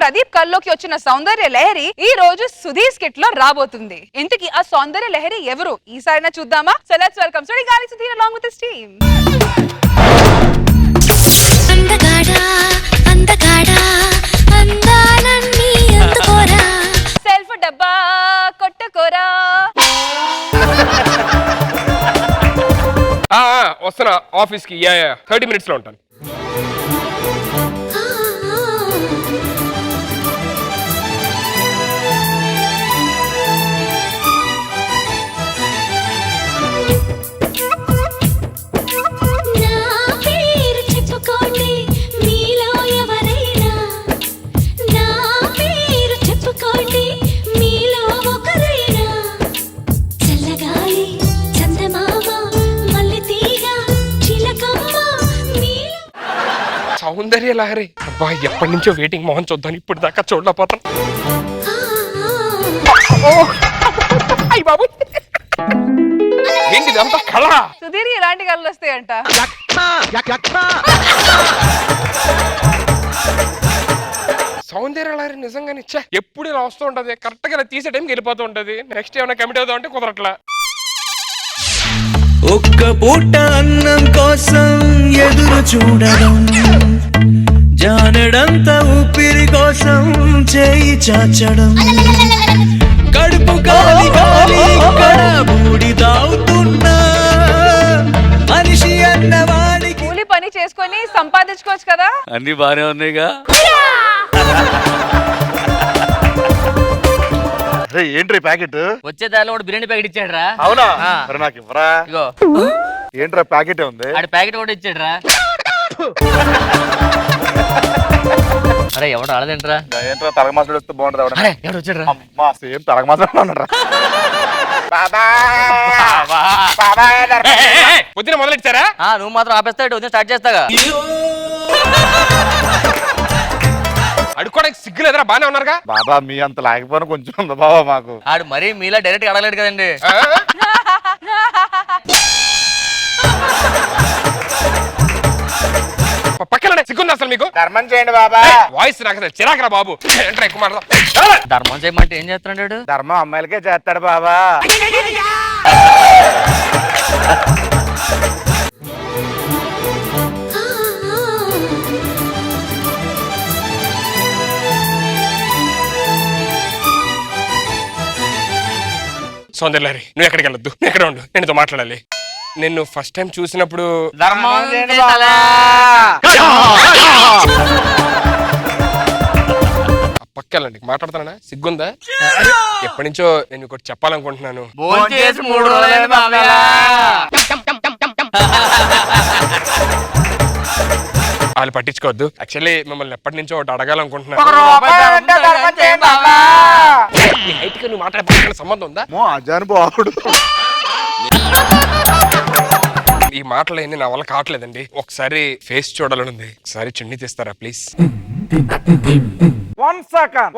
ప్రదీప్ కల్లోకి వచ్చిన సౌందర్య లహరి ఈ రోజు సుధీర్ స్కిట్ లో రాబోతుంది. ఇంతకీ ఆ సౌందర్య లహరి ఎవరు ఈసారైనా చూద్దామా? So let's welcome Sudigali Sudheer along with his team. అందగాడా అందగాడా అందాలన్నీ అందుకోరా సెల్ఫ్ డబ్బా కొట్టుకోరా. వస్తున్నా ఆఫీస్ కి 30 minutes లో ఉంటాను. సౌందర్య లహరి అబ్బా, ఎప్పటి నుంచో వెయిటింగ్. మోహన్ చూద్దాం, ఇప్పుడు దాకా చూడలేకపోతాను. బాబు ఏంటి ఇదంతా కళ? సుధీర్ ఎలాంటి కళలు వస్తాయంట? సౌందర్య లహరి నిజంగానే ఎప్పుడు ఇలా వస్తూ ఉంటది, కరెక్ట్ గా తీసే టైంకి వెళ్ళిపోతూ ఉంటది. నెక్స్ట్ ఏమైనా కమిట్ అవుతాం అంటే కుదరట్లా. ఒక్క పూట అన్నం కోసం ఎదురు చూడడం, జానడంత ఊపిరి కోసం చేయి చాచడం, కడుపు గాలి గాలి ఇక్కడ బూడిదవుతున్నా మనిషి అన్నవాడికి కూలి పని చేసుకొని సంపాదించుకోవచ్చు కదా. అన్ని బానే ఉన్నాయిగా. Entry packet? వచ్చే దారిలో కూడా బిర్యానీ ప్యాకెట్ ఇచ్చాడు రా. అవునా? మరి నాకు ఇవ్వరా? ఇగో ఏంట్రా ప్యాకెట్ ఉంది? ఆడి ప్యాకెట్ కూడా ఇచ్చాడు రా. అరే ఎవడు ఆడదేంట్రా? ఏంట్రా తలగ మాసాడు వస్తే బాగుంటది. అరే ఎవడు వచ్చాడు రా? అమ్మా సేమ్ తలగ మాసాడు ఉన్నాడు. పొద్దున మొదలెట్టారా? నువ్వు మాత్రం ఆపేస్తా, ఉదయం స్టార్ట్ చేస్తాగా. అడుకోవడానికి సిగ్గులేదురా? బానే ఉన్నారుగా. బాబా మీ అంత లేకపోయినా కొంచెం ఉంది బాబా మాకు. ఆడు మరీ మీలా డైరెక్ట్ అడగలేడు కదండి. పక్కన సిగ్గుంది అసలు మీకు? ధర్మం చేయండి బాబా. వాయిస్ నాకు చిరాకరా బాబు. ఏంట్రా ఎక్కువ మాట్లాడదాం. ధర్మం చేయమంటే ఏం చేస్తున్నాడు? ధర్మం అమ్మాయిలకే చేస్తాడు బాబా. సౌందర్య లహరి నువ్వు ఎక్కడికి వెళ్ళొద్దు, నువ్వు ఎక్కడ ఉండు, నేను మాట్లాడాలి. నిన్ను ఫస్ట్ టైం చూసినప్పుడు ధర్మం పక్కెళ్ళండి మాట్లాడుతానా? సిగ్గుందా? ఎప్పటి నుంచో నేను ఒకటి చెప్పాలనుకుంటున్నాను. వాళ్ళు పట్టించుకోవద్దు. యాక్చువల్లీ మిమ్మల్ని ఎప్పటి నుంచో ఒకటి అడగాలనుకుంటున్నాను. నువ్వు మాట్లాడే సంబంధం ఉందా? ఈ మాటలు ఏంటి నా వల్ల కావట్లేదండి. ఒకసారి ఫేస్ చూడాలని ఉంది. ఒకసారి చున్నీ తీస్తారా ప్లీజ్? One second.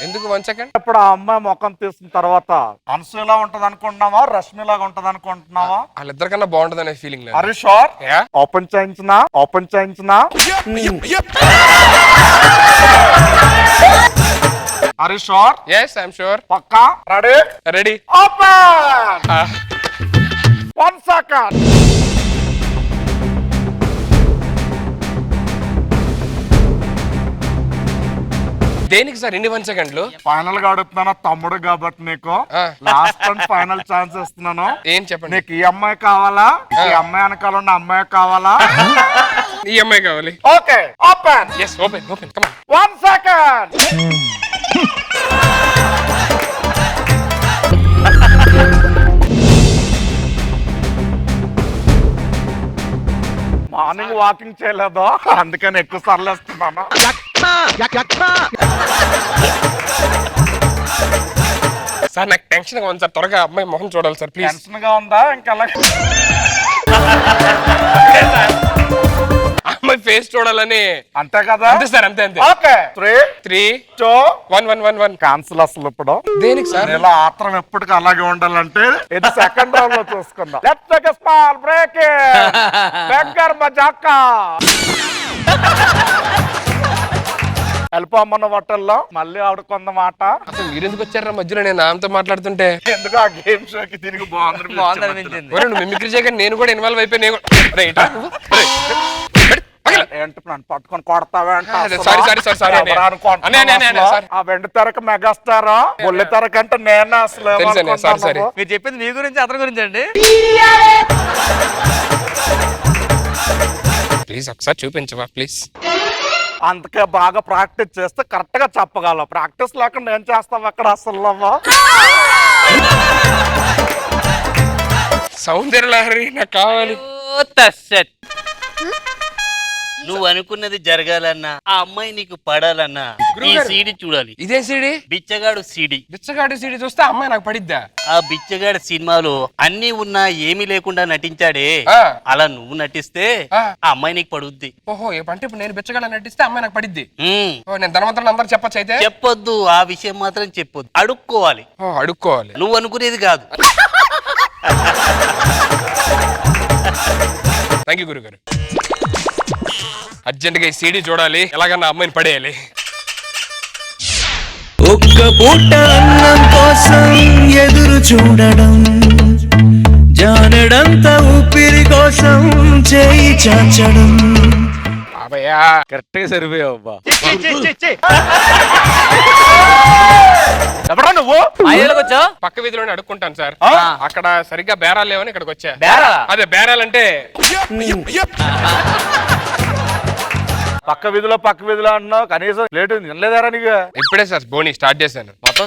ఎందుకు 1 సెకండ్? ఇప్పుడు ఆ అమ్మాయి ముఖం తీసిన తర్వాత అనసూయలా ఉంటది అనుకుంటున్నావా, రష్మిలాగా ఉంటది అనుకుంటున్నావా? వాళ్ళిద్దరికన్నా బాగుంటది అనే ఫీలింగ్ లేదు. Are you sure? ఓపెన్ చేయించినా? Are you sure? Yes, I'm sure. పక్కా? Ready? Open! 1 second. దేనికి సార్ ఇన్ని 1 సెకండ్లు? ఫైనల్ గా అడుగుతున్నాను తమ్ముడు కాబట్టి నీకు లాస్ట్ అండ్ ఫైనల్ ఛాన్స్ ఇస్తున్నాను. ఏం చెప్పండి? నీకు ఈ అమ్మాయి కావాలా, ఈ అమ్మాయి వెనకాల ఉన్న అమ్మాయి కావాలా? ఈ అమ్మాయి కావాలి. Okay open. yes open come on. 1 second. Morning walking చేయలేదు, అందుకని ఎక్కువ సార్లు వస్తున్నాను. సార్ నాకు టెన్షన్ గా ఉంది సార్, త్వరగా అమ్మాయి మొహం చూడాలి సార్ ప్లీజ్. టెన్షన్ గా ఉందా? ఇంకా అమ్మాయి ఫేస్ చూడాలని. అంతే కదా? అంతే సార్, అంతే అంతే. ఓకే 3 3 2 1 1 1 1 క్యాన్సిల్ అసలు ఇప్పుడు. దేనికి సార్? ఇలా ఆత్రం ఎప్పటికీ అలాగే ఉండాలంటే ఇది సెకండ్ రౌండ్ లో చూసుకుందాం. Let's take a small break. బెంగర్ మజాకా. వెళ్ళిపోమన్న హోటల్లో మళ్ళీ ఆవిడ కొంద మాట. అసలు మీరు ఎందుకు వచ్చారా మధ్యలో నేను ఆమెతో మాట్లాడుతుంటే? ఎందుకు ఆ గేమ్ షోకి తిరిగి బాగుంది బాగుంది అనిపించింది. ఒరేయ్, నువ్వు మిమిక్రీ చేయగా నేను కూడా ఇన్వాల్వ్ అయిపోయి నేను ఏంటి నన్ను పట్టుకొని కొడతావా సారీ ఆ వెండి తెరకు మెగాస్టార్ బొల్లి తెరకు అంటే నేను అసలు సారీ. మీరు చెప్పింది మీ గురించి అతని గురించి అండి. ప్లీజ్ ఒకసారి చూపించవా ప్లీజ్? అందుకే బాగా ప్రాక్టీస్ చేస్తే కరెక్ట్ గా చెప్పగలవు. ప్రాక్టీస్ లేకుండా ఏం చేస్తావు అక్కడ అసలు? సౌందర్య లహరి నాకు కావాలి. నువ్వు అనుకున్నది జరగాలన్నా, ఆ అమ్మాయి నీకు పడాలన్నా ఈ గురువుగారు. సీడీ చూడాలి. ఇదే సీడీ? బిచ్చగాడు సీడీ. బిచ్చగాడి సీడీ చూస్తే అమ్మాయి నాకు పడిద్దా? ఆ బిచ్చగాడు సినిమాలో అన్ని ఉన్నా ఏమీ లేకుండా నటించాడే, ఆ. అలా నువ్వు నటిస్తే ఆ. ఆ అమ్మాయి నీకు పడుద్ది. ఓహో, అంటే ఇప్పుడు నేను బిచ్చగాడ నటిస్తే అమ్మాయి నాకు పడిద్ది. ఉమ్. ఓ, నేను ధనవంతులు అందరు చెప్పచ్చు అయితే? చెప్పొద్దు, ఆ విషయం మాత్రం చెప్పొద్దు. అడుక్కోవాలి, ఓ, అడుక్కోవాలి. నువ్వు అనుకునేది కాదు. థ్యాంక్ యూ గురుగారు. అర్జెంట్ గా ఈ సీడీ చూడాలి, ఎలాగన్నా అమ్మాయిని పడేయాలి. ఒక్క పూట అన్నం కోసం ఎదురు చూడడం, జానడంత ఊపిరి కోసం చేయి చాచడం. బాబయ్యా, కరెక్ట్ గా సరిపోయావు. ఎవరా నువ్వు? ఐదేళ్ళకి వచ్చావు? పక్క వీధిలోనే అడుక్కుంటాను సార్. ఆ? అక్కడ సరిగ్గా బేరాలు లేవని ఇక్కడికి వచ్చా. బేరా? అదే బేరాలంటే పక్క వీధిలో అంటున్నావు, కనీసం లేట్ వినలేదారా నీకు? ఇప్పుడే సార్ బోని స్టార్ట్ చేశాను. మొత్తం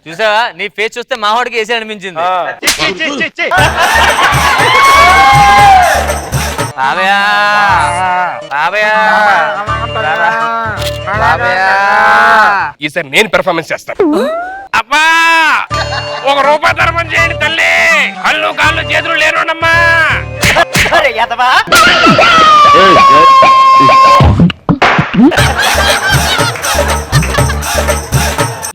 చూసావా, నీ ఫేస్ చూస్తే మావాడికి వేసి అనిపించింది. బాబయ్యా, బాబయ్యా, బాబయ్యా. ఈసారి నేను పెర్ఫార్మెన్స్ చేస్తాను. అబ్బా, 1 రూపాయి ధర్మం చేయండి తల్లి. కళ్ళు కాళ్ళు చేతులు లేనోడమ్మా.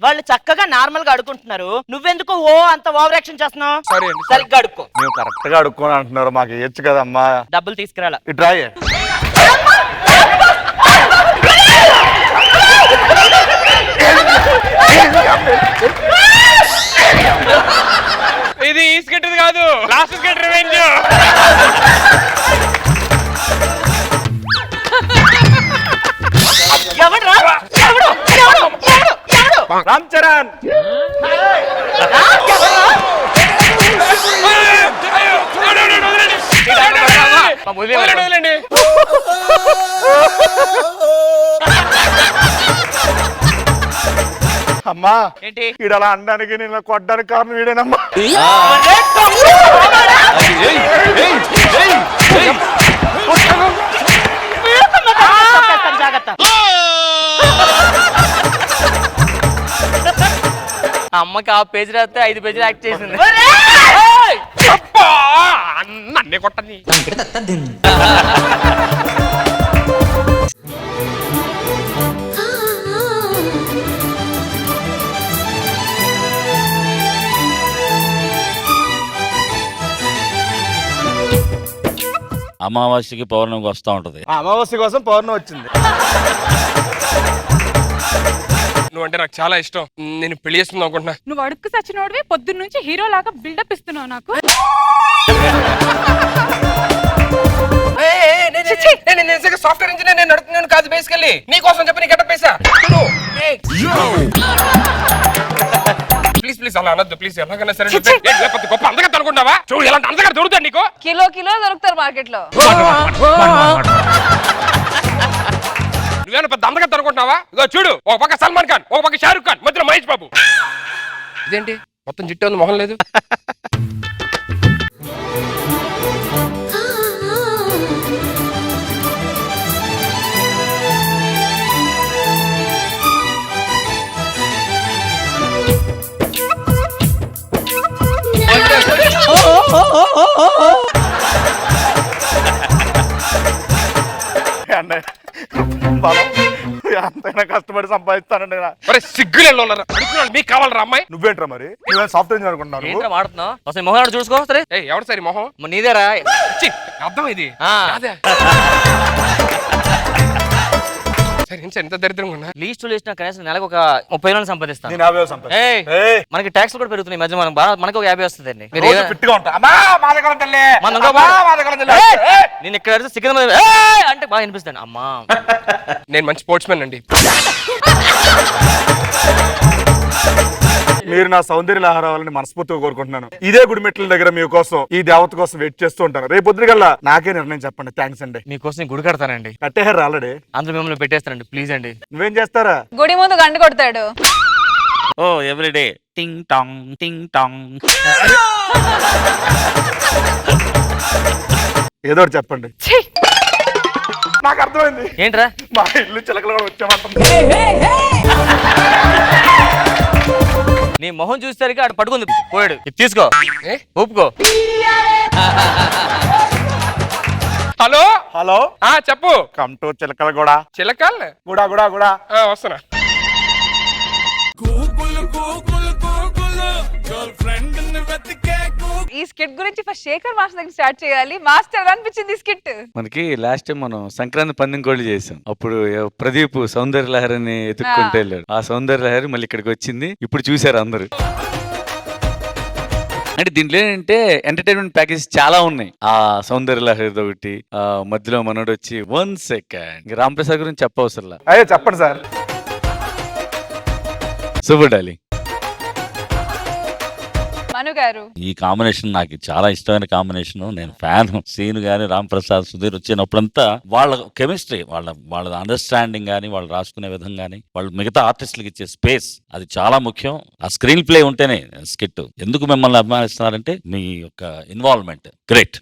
వాళ్ళు చక్కగా నార్మల్ గా అడుకుంటున్నారు, నువ్వెందుకు ఓ అంత ఓవర్ యాక్షన్ చేస్తున్నావు? సారీ అండి. సరిగ్గా అడుక్కో. మేము కరెక్ట్ గా అడుక్కొని అంటున్నారు, మాకు ఇయ్యచ్చు కదమ్మా. డబ్బులు తీసుకురాలా. ఈ ట్రై ఇది ఈ స్కెట్ కాదు, లాస్ట్ స్కెట్ రివెంజ్. ఎవడ్రా? ఎవడు? ఎవడు? ఎవడు? ఎవడు? రామ్ చరణ్. వదలండి. అమ్మా, ఏంటి? ఈడు అలా అనడానికి నేను కొట్టడానికి కారణం వీడేనమ్మా. తొక్కేస్తాను, జాగ్రత్త. అమ్మకి ఆ పేజీ రాస్తే 5 పేజీలు యాక్ట్ చేసింది. అబ్బా, నన్నే కొట్టని. అమావాస్యకి పౌర్ణమికి వస్తూ ఉంటది. అమావాస్య కోసం పౌర్ణమి వచ్చింది. నువ్వంటే నాకు చాలా ఇష్టం. నేను పెళ్లి చేసుకుందాం అనుకుంటున్నా. నువ్వు అడుక్కు సచ్చినోడివి, పొద్దున్న నుంచి హీరో లాగా బిల్డప్ ఇస్తున్నావు నాకు. సాఫ్ట్వేర్ ఇంజనీర్, నేను అడుగుతున్నాను కాదు బేసికల్లీ నీకోసం చెప్పి నీ గెటప్ వేసా. ప్లీజ్ ప్లీజ్ అలా అనొద్దు ప్లీజ్. ఎలాగైనా సరే లేకపోతే గొప్ప అందగత్త అనుకుంటావా? చూడు ఎలాంటి అందగత్త దొరుకుతాడు నీకు. కిలో దొరుకుతారు మార్కెట్ లో. నువ్వేనా పెద్ద అందగత్త అనుకుంటున్నావా? ఇదో చూడు, ఒక పక్క సల్మాన్ ఖాన్, ఒక పక్క షారుఖ్ ఖాన్, మధ్యలో మహేష్ బాబు. ఇదేంటి మొత్తం జిట్టే ఉంది, మొహం లేదు. అండి బలం ఎంతైనా కష్టపడి సంపాదిస్తానండి నేను. మరి సిగ్గులేళ్ళు ఉన్నారా అడుగుతున్నాడు మీకు కావాలరా అమ్మాయి నువ్వేంట్రా మరి నువ్వేం సాఫ్ట్వేర్ ఇంజనీర్ అనుకుంటున్నావు ఏంట్రా మాడుతున్నావు అసలు మొహం ఎవరు చూసుకో సరే ఏ ఎవరు సరే మొహం నీదేరా ఛీ, అర్థం ఇది ఆ. అదే సరే ఏంటి సార్ ఇంత దరిద్రంగా ఉన్నా లీస్ట్ లీస్ట్ కనీసం నెలకు ఒక 30,000 సంపాదిస్తాను నేను 50 సంపాదిస్తాను. ఏయ్, ఏయ్, మనకి ట్యాక్స్ కూడా పెరుగుతున్నాయి ఈ మధ్య మనం మనకి ఒక 50 వస్తుందండి మీరు రోజు ఏదో- fit గా ఉంటా. అమ్మా మా దగ్గర తల్లి మన దగ్గర అమ్మా, మా దగ్గర తల్లి. ఏయ్! ఏయ్! నేను ఇక్కడ అరిస్తే సికింద్రాబాద్ ఏయ్! అంటే బాగా అనిపిస్తాను అమ్మా నేను మంచి స్పోర్ట్స్ మ్యాన్ అండి మీరు నా సౌందర్య లహరావాలని మనస్ఫూర్తిగా కోరుకుంటున్నాను. ఇదే గుడిమెట్ల దగ్గర మీకోసం ఈ దేవత కోసం వెయిట్ చేస్తూ ఉంటాను. రేపు పొద్దుగల్లా నాకే నిర్ణయం చెప్పండి. థ్యాంక్స్ అండి. మీకోసం నేను గుడి కడతానండి కట్టేహారు ఆల్రెడీ. అందులో మిమ్మల్ని పెట్టేస్తానండి ప్లీజ్ అండి నువ్వేం చేస్తారా? గుడి ముందు గంట కొడతాడు. ఓ ఎవ్రీడే టింగ్ టాంగ్ టింగ్ టాంగ్. ఏదో ఒకటి చెప్పండి. ఛీ! నాకు అర్థమైంది. ఏంట్రా మా ఇల్లు చిలకలు కూడా వచ్చామంటుంది. నీ మొహం చూసేసరికి ఆడు పట్టుకుంది పోయాడు ఇది తీసుకో ఏ? ఊపుకో హలో హలో ఆ చెప్పు కమ్ టు చిలకల కూడా చిలకల్ కూడా కూడా కూడా వస్తున్నా ఈ స్కిట్ గురించి ఫస్ట్ శేఖర్ మాస్టర్ దగ్గర స్టార్ట్ చేయాలి. మాస్టర్ ఎలా అనిపించింది ఈ స్కిట్? మనకి లాస్ట్ టైం మనం సంక్రాంతి పందెం కోళ్ళు చేసాం. అప్పుడు ప్రదీప్ సౌందర్య లహరిని ఎత్తుక్కుంటూ వెళ్ళాడు. ఆ సౌందర్య లహరి మళ్ళీ ఇక్కడికి వచ్చింది. ఇప్పుడు చూసారు అందరూ. అంటే దీంట్లో ఏంటంటే ఎంటర్టైన్మెంట్ ప్యాకేజ్ చాలా ఉన్నాయి. ఆ సౌందర్య లహరి ఒకటి, ఆ మధ్యలో మనోడు వచ్చి 1 సెకండ్ రాంప్రసాద్ గురించి చెప్పవసరంలా. అయ్యో చెప్పండి సార్. Super darling. మను గారు ఈ కాంబినేషన్ నాకు చాలా ఇష్టమైన కాంబినేషన్. నేను ఫ్యాన్. సీన్ గానీ రామ్ ప్రసాద్ సుధీర్ వచ్చినప్పుడంతా వాళ్ళ కెమిస్ట్రీ, వాళ్ళ అండర్స్టాండింగ్ గానీ, వాళ్ళు రాసుకునే విధం గానీ, వాళ్ళు మిగతా ఆర్టిస్టులకు ఇచ్చే స్పేస్ అది చాలా ముఖ్యం. ఆ స్క్రీన్ ప్లే ఉంటేనే స్కిట్. ఎందుకు మిమ్మల్ని అభిమానిస్తున్నారంటే మీ యొక్క ఇన్వాల్వ్మెంట్ గ్రేట్.